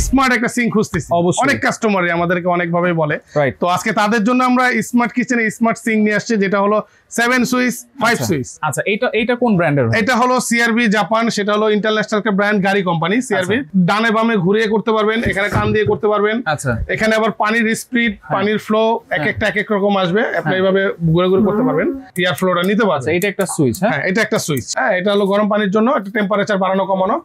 Smart একটা sync খুঁজতেছি, অনেক কাস্টমারই আমাদেরকে অনেকভাবে বলে। তো আজকে তাদের জন্য আমরা স্মার্ট কিচেনে স্মার্ট সিঙ্ক নিয়ে আসছি, যেটা হলো 7 সুইচ 5 সুইচ। আচ্ছা, এটা কোন ব্র্যান্ডের? এটা হলো সিআরবি জাপান, সেটা হলো ইন্টারন্যাশনাল একটা ব্র্যান্ড গাড়ি কোম্পানি সিআরবি। ডানে বামে ঘুরিয়ে করতে পারবেন, এখানে কান দিয়ে করতে পারবেন। আচ্ছা, এখানে আবার পানির স্পিড, পানির ফ্লো এক এক রকম আসবে, আপনি এইভাবে ঘুরে ঘুরে করতে পারবেন, এয়ার ফ্লোটা নিতে পারবেন। এটা একটা সুইচ। হ্যাঁ, এটা একটা সুইচ। হ্যাঁ, এটা হলো গরম পানির জন্য, একটা টেম্পারেচার বাড়ানো কমানো।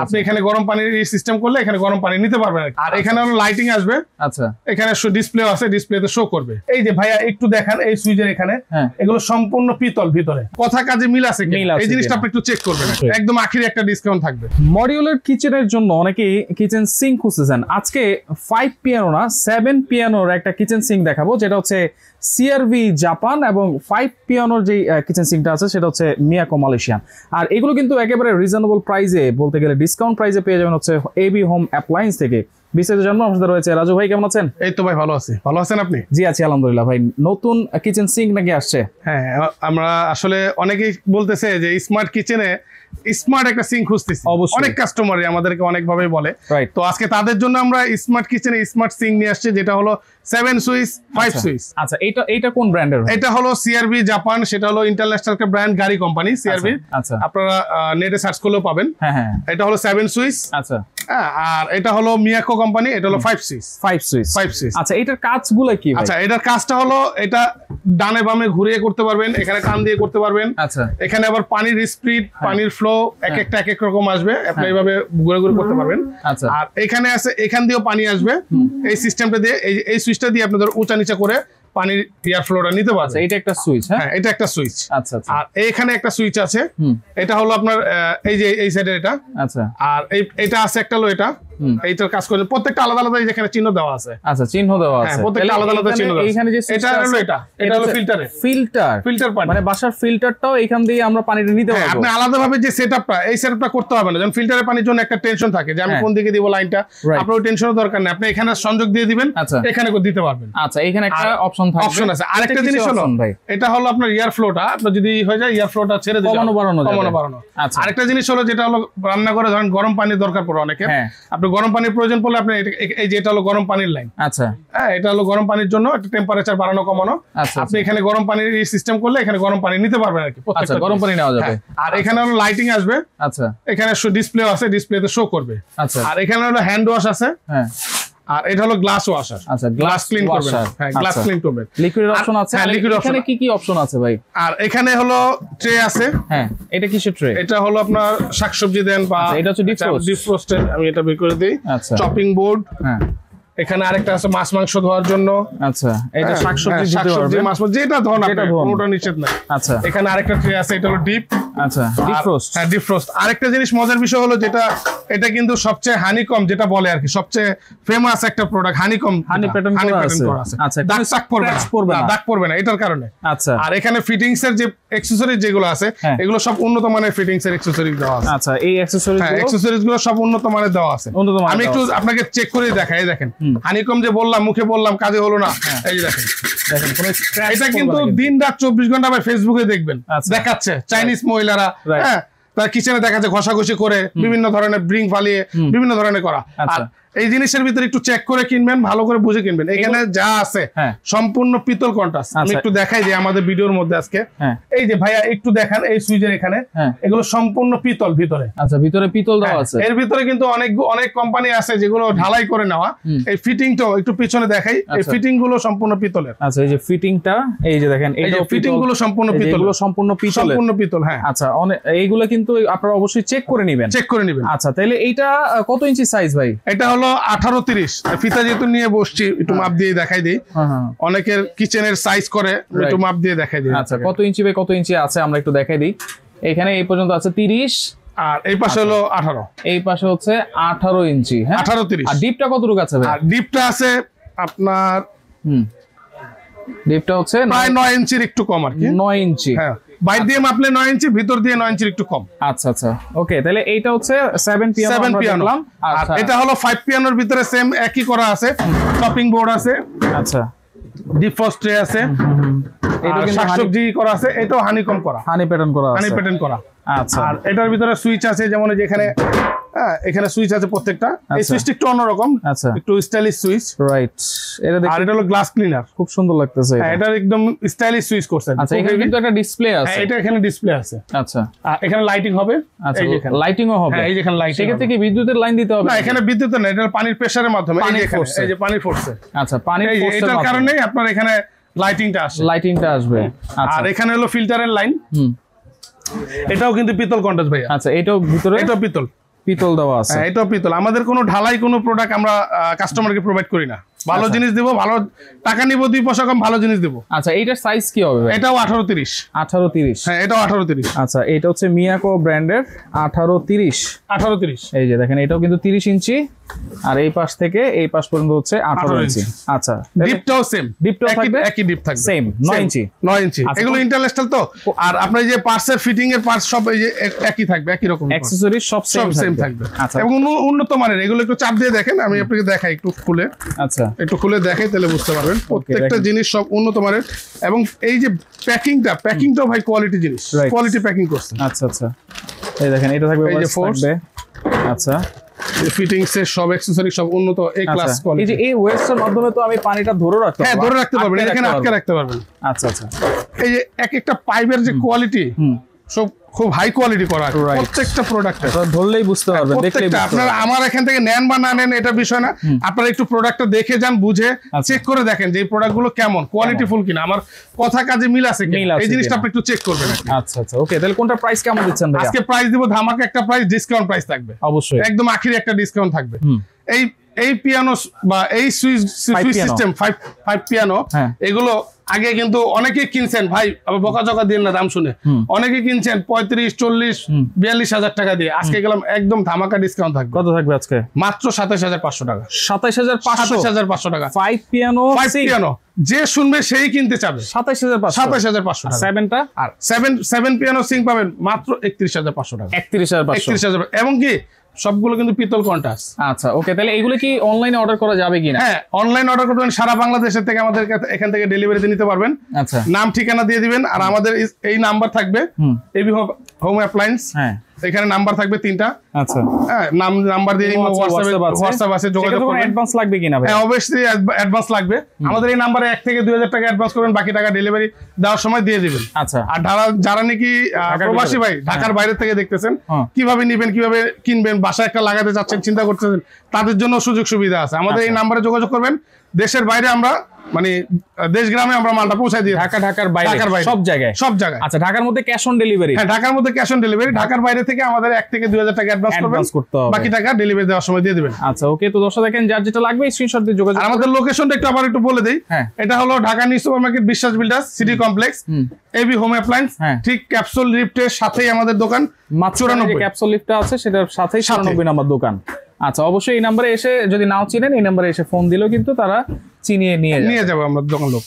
আপনি এখানে গরম পানির সিস্টেম করলে এখানে গরম পানি নিতে পারবেন। আর এখানে হলো লাইটিং আসবে। আচ্ছা, এখানে ডিসপ্লে আছে, ডিসপ্লেতে শো করবে। এই যে ভাইয়া একটু দেখান এই সুইচের এখানে, এগুলো সম্পূর্ণ পিতল, ভিতরে কথা কাজে মিল আছে, এই জিনিসটা আপনি একটু চেক করবেন। একদম আখেরি একটা ডিসকাউন্ট থাকবে। মডিউলার কিচেনের জন্য অনেকেই কিচেন সিঙ্ক খুঁজতেছেন। আজকে 5 পিয়ানো না 7 পিয়ানোর একটা কিচেন সিঙ্ক দেখাবো, যেটা হচ্ছে সিআরভি জাপান, এবং 5 পিয়ানোর যে কিচেন সিঙ্কটা আছে সেটা হচ্ছে মিয়াকো মালয়েশিয়ান। আর এগুলো কিন্তু একেবারে রিজনেবল প্রাইসে, বলতে গেলে ডিসকাউন্ট প্রাইসে পেয়ে যাবেন হচ্ছে এবি হোম অ্যাপ্লায়েন্স থেকে। বিস্তারিত জানবো আমাদের রয়েছে রাজু ভাই। কেমন আছেন? এই তো ভাই ভালো আছি। ভালো আছেন আপনি? জি আছি আলহামদুলিল্লাহ। ভাই নতুন কিচেন সিঙ্ক নাকি আসছে? হ্যাঁ, আমরা আসলে অনেকেই বলতেছে যে স্মার্ট কিচেনে স্মার্ট একটা সিঙ্ক খুঁজতেছি, অনেক কাস্টমারই আমাদেরকে অনেকভাবে বলে। তো আজকে তাদের জন্য আমরা স্মার্ট কিচেনে স্মার্ট সিঙ্ক নিয়ে আসছি, যেটা হলো 7 সুইচ 5 সুইচ। আচ্ছা, এটা কোন ব্র্যান্ডের? এটা হলো সিআরবি জাপান, সেটা হলো ইন্টারন্যাশনাল একটা ব্র্যান্ড গাড়ি কোম্পানি সিআরবি। আচ্ছা, আপনারা নেটে সার্চ করলেও পাবেন। হ্যাঁ, এটা হলো 7 সুইচ। আচ্ছা, আর এটা হলো মিয়াকো কোম্পানি, এটা হলো 5 সুইচ। 5 সুইচ। আচ্ছা, এটার কাজগুলো কি? আচ্ছা, এটার কাজটা হলো এটা ডানে বামে ঘুরিয়ে করতে পারবেন, এখানে কান দিয়ে করতে পারবেন। আচ্ছা, এখানে আবার পানির স্পিড, পানির ফ্লো এক এক রকম আসবে, আপনি এইভাবে ঘুরে ঘুরে করতে পারবেন। আচ্ছা, আর এখানে আছে, এখান দিয়েও পানি আসবে। এই সিস্টেমটা দিয়ে, এই সুইচটা দিয়ে আপনাদের উঁচা নিচা করে পানির এয়ার ফ্লোটা নিতে পারবে। এটা একটা সুইচ। হ্যাঁ, এটা একটা সুইচ। আচ্ছা, আর এখানে একটা সুইচ আছে, এটা হলো আপনার এই যে এই সাইডে এটা। আচ্ছা, আর এটা আছে একটা হলো এটা, এইটার কাজ করে প্রত্যেকটা আলাদা আলাদা যেখানে চিহ্ন দেওয়া আছে। আচ্ছা, চিহ্ন দেওয়া আছে, প্রত্যেকটা আলাদা আলাদা চিহ্ন দেওয়া আছে। এখানে যে এটা হলো এটা হলো ফিল্টার পানি, মানে বাসার ফিল্টারটাও এখান দিয়ে আমরা পানিটা নিতে পারবো। আপনি আলাদাভাবে যে সেটআপটা, এই সেটআপটা করতে হবে না। যেমন ফিল্টারের পানির জন্য একটা টেনশন থাকে যে আমি কোন দিকে দিব লাইনটা, আপনার ওই টেনশনের দরকার নেই, আপনি এখানে সংযোগ দিয়ে দিবেন, এখানে দিতে পারবেন। আচ্ছা, এখানে একটা অপশন আছে। আরেকটা জিনিস হলো এটা হলো আপনার এয়ার ফ্লোটা, আপনার যদি হয়ে যায় এয়ার ফ্লোটা ছেড়ে দিবেন, কমানো বাড়ানো। আচ্ছা, আরেকটা জিনিস হলো যেটা হলো রান্না করে ধরেন গরম পানির দরকার পড়ে অনেকে, আপনি গরম পানির প্রয়োজন পড়লে আপনি এই যে এটা হলো গরম পানির লাইন। আচ্ছা, হ্যাঁ, এটা হলো গরম পানির জন্য একটা টেম্পারেচার বাড়ানো কমানো। আপনি এখানে গরম পানির সিস্টেম করলে এখানে গরম পানি নিতে পারবেন আর কি, আচ্ছা, গরম পানি নেওয়া যাবে। আর এখানে হলো লাইটিং আসবে। আচ্ছা, এখানে ডিসপ্লে আছে, ডিসপ্লেতে শো করবে। আচ্ছা, আর এখানে হলো হ্যান্ড ওয়াশ আছে। হ্যাঁ, আর এটা হলো গ্লাস ওয়াশার। আচ্ছা, গ্লাস ক্লিন করবেন। হ্যাঁ, গ্লাস ক্লিন করবেন। লিকুইড অপশন আছে। হ্যাঁ, লিকুইড অপশন। এখানে কি অপশন আছে ভাই? আর এখানে হলো ট্রে আছে। হ্যাঁ, এটা কিসের ট্রে? এটা হলো আপনার শাকসবজি দেন বা এটা হচ্ছে ডিপ ফ্রস্টেড। আমি এটা বের করে দেই। আচ্ছা, চপিং বোর্ড। হ্যাঁ, এখানে আরেকটা আছে মাছ মাংস ধোয়ার জন্য। আচ্ছা, এটা শাকসবজি দিতে পারবেন, মাছ যেটা ধোন আপনি, কোনোটা নিষেধ নাই। আচ্ছা, এখানে আরেকটা ট্রে আছে, এটা হলো ডিপ। আচ্ছা, ডিপ ফ্রস্ট। হ্যাঁ, ডিপ ফ্রস্ট। আরেকটা জিনিস মজার বিষয় হলো যেটা, এটা কিন্তু সবচেয়ে হানিকম যেটা বলে আর কি, সবচেয়ে ফেমাস একটা প্রোডাক্ট, হানিকম, হানি প্যাটার্ন করা আছে। আচ্ছা, দাগ পড়বে না এটার কারণে। আচ্ছা, আর এখানে ফিটিংস এর যে অ্যাকসেসরিজ যেগুলো আছে, এগুলো সব উন্নত মানের ফিটিংস এর অ্যাকসেসরিজ দেওয়া আছে। আচ্ছা, এই অ্যাকসেসরিজ গুলো সব উন্নত মানের দেওয়া আছে। আমি একটু আপনাকে চেক করে দেখাই। দেখেন, হানিকম যে বললাম, মুখে বললাম, কাজে হলো না। এই যে দেখেন, এটা কিন্তু দিন রাত 24 ঘন্টা ভাই ফেসবুকে দেখবেন দেখাচ্ছে চাইনিজ মহিলারা, হ্যাঁ, তার কিচেনে দেখা যায় ঘষাঘষি করে বিভিন্ন ধরনের ব্রিং ফালিয়ে বিভিন্ন ধরনের করা। আর এই জিনিসের ভিতরে একটু চেক করে কিনবেন, ভালো করে বুঝে কিনবেন। এখানে যা আছে সম্পূর্ণ পিতল কন্ট্রাস্ট। আমি একটু দেখাই যে আমাদের ভিডিওর মধ্যে আজকে, এই যে ভাইয়া একটু দেখান এই সুইচের এখানে, এগুলো সম্পূর্ণ পিতল ভিতরে। আচ্ছা, ভিতরে পিতল দেওয়া আছে। এর ভিতরে কিন্তু অনেক কোম্পানি আছে যেগুলো ঢালাই করে নেওয়া। এই ফিটিংটাও একটু পিছনে দেখাই, এই ফিটিং গুলো সম্পূর্ণ পিতলের। আচ্ছা, এই যে ফিটিংটা, এই যে দেখেন, এই ফিটিং গুলো সম্পূর্ণ পিতল, এগুলো সম্পূর্ণ পিতল। হ্যাঁ, আচ্ছা, এইগুলো কিন্তু আপনারা অবশ্যই চেক করে নেবেন। আচ্ছা, তাহলে এইটা কত ইঞ্চি সাইজ ভাই? এটা হলো 18-30। ফিতা যেহেতু নিয়ে বসছি, একটু মাপ দিয়ে দেখাই দিই। অনেকের কিচেনের সাইজ করে, একটু মাপ দিয়ে দেখাই দিই। আচ্ছা, কত ইঞ্চি বাই কত ইঞ্চি আছে আমরা একটু দেখাই দিই। এখানে এই পর্যন্ত আছে 30, আর এই পাশে হলো 18, এই পাশে হচ্ছে 18 ইঞ্চি। হ্যাঁ, 18-30। আর ডিপটা কতটুকু আছে ভাই? আর ডিপটা আছে আপনার ডিপটা হচ্ছে প্রায় 9 ইঞ্চির একটু কম আর কি। 9 ইঞ্চি। হ্যাঁ, বাইরে দিয়ে মাপলে 9 ইঞ্চি, ভিতর দিয়ে 9 ইঞ্চির একটু কম। আচ্ছা, আচ্ছা, ওকে। তাহলে এইটা হচ্ছে 7 পিয়ানো। আর এটা হলো 5 পিয়ানোর ভিতরে সেম একই করা আছে, চপিং বোর্ড আছে। আচ্ছা, ডিপ ফ্রস্ট ট্রে আছে, এটা কিন্তু শাকসবজি করা আছে, এটাও হানিকম করা, হানি প্যাটার্ন করা। আচ্ছা, আর এটার ভিতরে সুইচ আছে, যেমন যেখানে হ্যাঁ এখানে সুইচ আছে প্রত্যেকটা, এই সুইচটা একটু অন্যরকম, একটু স্টাইলিশ সুইচ, রাইট। আর এটা হলো গ্লাস ক্লিনার, খুব সুন্দর লাগতেছে। হ্যাঁ এটা একদম স্টাইলিশ সুইচ করছে। আচ্ছা এখানে কিন্তু একটা ডিসপ্লে আছে। হ্যাঁ এটা এখানে ডিসপ্লে আছে। আচ্ছা এখানে লাইটিং হবে। আচ্ছা লাইটিংও হবে। হ্যাঁ এই যে এখানে লাইটিং। সেক্ষেত্রে কি বিদ্যুতের লাইন দিতে হবে? না এখানে বিদ্যুৎ না, এটা পানির প্রেসারের মাধ্যমে, এই যে পানির ফোর্সে। আচ্ছা পানির ফোর্সের এটার কারণেই আপনার এখানে লাইটিংটা আসে। লাইটিংটা আসবে। আর এখানে হলো ফিল্টারের লাইন। এটাও কিন্তু পিতল কন্টাস ভাই। আচ্ছা এটাও ভিতরে, এটাও পিতল দেওয়া আছে। হ্যাঁ এটাও পিতল। আমাদের কোনো ঢালাই কোনো প্রোডাক্ট আমরা কাস্টমারকে প্রোভাইড করি না। ভালো জিনিস দেব, ভালো টাকা নিব, 2 পয়সা কম ভালো জিনিস দেব। আচ্ছা এইটার সাইজ কি হবে ভাই? এটাও 18-30। 18-30। হ্যাঁ এটাও 18-30। আচ্ছা এটা হচ্ছে মিয়াকো ব্র্যান্ডের 18-30। এই যে দেখেন এটাও কিন্তু 30 ইঞ্চি, আর এই পাশ থেকে এই পাশ পর্যন্ত হচ্ছে 18 ইঞ্চি। আচ্ছা ডিপটাও সেম, ডিপটাও থাকবে একই ডিপ থাকবে, সেম 9 ইঞ্চি। 9 ইঞ্চি। এগুলো ইন্টারন্যাশনাল তো, আর আপনার যে পার্টসের ফিটিং এর পার্টস সব এই যে একই থাকবে, একই রকম অ্যাকসেসরিজ সব সেম থাকবে। আচ্ছা এবং উন্নত মানের। এগুলো একটু চাপ দিয়ে দেখেন, আমি আপনাকে দেখাই একটু খুলে। আচ্ছা একটু খুলে দেখাই তাহলে বুঝতে পারবেন। প্রত্যেকটা জিনিস সব উন্নত মানের, এবং এই যে প্যাকিংটাও ভাই কোয়ালিটি জিনিস, কোয়ালিটি প্যাকিং করছে। আচ্ছা আচ্ছা এই দেখেন এটা থাকবে, এই যে ফোর্স। আচ্ছা ফিটিংস এর সব অ্যাকসেসরি সব উন্নত এ ক্লাস কোয়ালিটি। এই যে এই ওয়েস্টের মাধ্যমে তো আমি পানিটা ধরে রাখতে পারবো। হ্যাঁ ধরে রাখতে পারবেন, এখানে আটকে রাখতে পারবেন। আচ্ছা আচ্ছা এই যে একটা পাইপের যে কোয়ালিটি সব খুব হাই কোয়ালিটি করা আছে প্রত্যেকটা প্রোডাক্টে। ধরলেই বুঝতে পারবেন, দেখলেই বুঝতে পারবেন। আপনারা আমার এখান থেকে নেন বা না নেন এটা বিষয় না, আপনারা একটু প্রোডাক্টটা দেখে যান, বুঝে চেক করে দেখেন যে এই প্রোডাক্টগুলো কেমন কোয়ালিটিফুল কিনা, আমার কথা কাজে মিল আছে কিনা, এই জিনিসটা আপনি একটু চেক করবেন। আচ্ছা আচ্ছা ওকে, তাহলে কোনটা প্রাইস কেমন দিচ্ছেন ভাই? আজকে প্রাইস দিব ধামাকা একটা প্রাইস, ডিসকাউন্ট প্রাইস থাকবে অবশ্যই, একদম আখেরি একটা ডিসকাউন্ট থাকবে। এই পিয়ানো বা এই সুইচ সিস্টেম 5 পিয়ানো, এগুলো আগে কিন্তু অনেকেই কিনছেন ভাই, আবার বকাঝকা দিন না দাম শুনে, অনেকে কিনছেন 35, 40, 42,000 টাকা দিয়ে। আজকে গেলাম একদম ধামাকা ডিসকাউন্ট থাকবে। কত থাকবে আজকে? মাত্র 27,500 টাকা। 27,500 টাকা। 5 পিয়ানো যে শুনবে সেই কিনতে চাবে। 27,500 টাকা। 7টা আর 7 পিয়ানো সিং পাবেন মাত্র 31,500 টাকা। 31,500 এবং কি সবগুলো কিন্তু পিতল কন্টাস। আচ্ছা ওকে, তাহলে এইগুলো কি অনলাইনে অর্ডার করা যাবে কিনা? হ্যাঁ অনলাইন অর্ডার করবেন, সারা বাংলাদেশের থেকে আমাদের এখান থেকে ডেলিভারিতে নিতে পারবেন। আচ্ছা নাম ঠিকানা দিয়ে দিবেন, আর আমাদের এই নাম্বার থাকবে, এবি হোম অ্যাপ্লায়েন্স। হ্যাঁ এখানে নাম্বার থাকবে 3টা। আচ্ছা হ্যাঁ নাম্বার দিয়ে হোয়াটসঅ্যাপ আছে, যোগাযোগ করবেন। অ্যাডভান্স লাগবে কিনা ভাই? হ্যাঁ অবশ্যই অ্যাডভান্স লাগবে। আমাদের এই নাম্বারে 1 থেকে 2,000 টাকা অ্যাডভান্স করবেন, বাকি টাকা ডেলিভারি দেওয়ার সময় দিয়ে দিবেন। আচ্ছা আর যারা নাকি প্রবাসী ভাই ঢাকার বাইরে থেকে দেখতেছেন, কিভাবে নিবেন, কিভাবে কিনবেন, বাসায় একটা লাগাতে চাচ্ছেন, চিন্তা করতেছেন, তাদের জন্য সুযোগ সুবিধা আছে। আমাদের এই নাম্বারে যোগাযোগ করবেন। দেশের বাইরে আমরা মানে দেশ গ্রামে আমরা মালটা পৌঁছাই দিই, ঢাকার বাইরে সব জায়গায়। আচ্ছা ঢাকার মধ্যে ক্যাশ অন ডেলিভারি? হ্যাঁ ঢাকার মধ্যে ক্যাশ অন ডেলিভারি। ঢাকার বাইরে থেকে আমাদের 1 থেকে 2,000 টাকা অ্যাডভান্স করতে হবে, বাকি টাকা ডেলিভারি দেওয়ার সময় দিয়ে দিবেন। আচ্ছা ওকে, তো দর্শক দেখেন যার যেটা লাগবে স্ক্রিনশট দিয়ে যোগাযোগ। আমাদের লোকেশনটা একটু আবার একটু বলে দেই। এটা হলো Dhaka new super market, Biswas builders, city complex, AB home appliance, ঠিক ক্যাপসুল লিফটের সাথেই আমাদের দোকান। মাত্র 94 ক্যাপসুল লিফটটা আছে, সেটার সাথেই 94 নম্বর দোকান। আচ্ছা অবশ্যই এই নম্বরে এসে, যদি নাও চিনেন এই নম্বরে এসে ফোন দিলেও কিন্তু তারা চিনিয়ে নিয়ে যাবে আমরা দোকান লোক।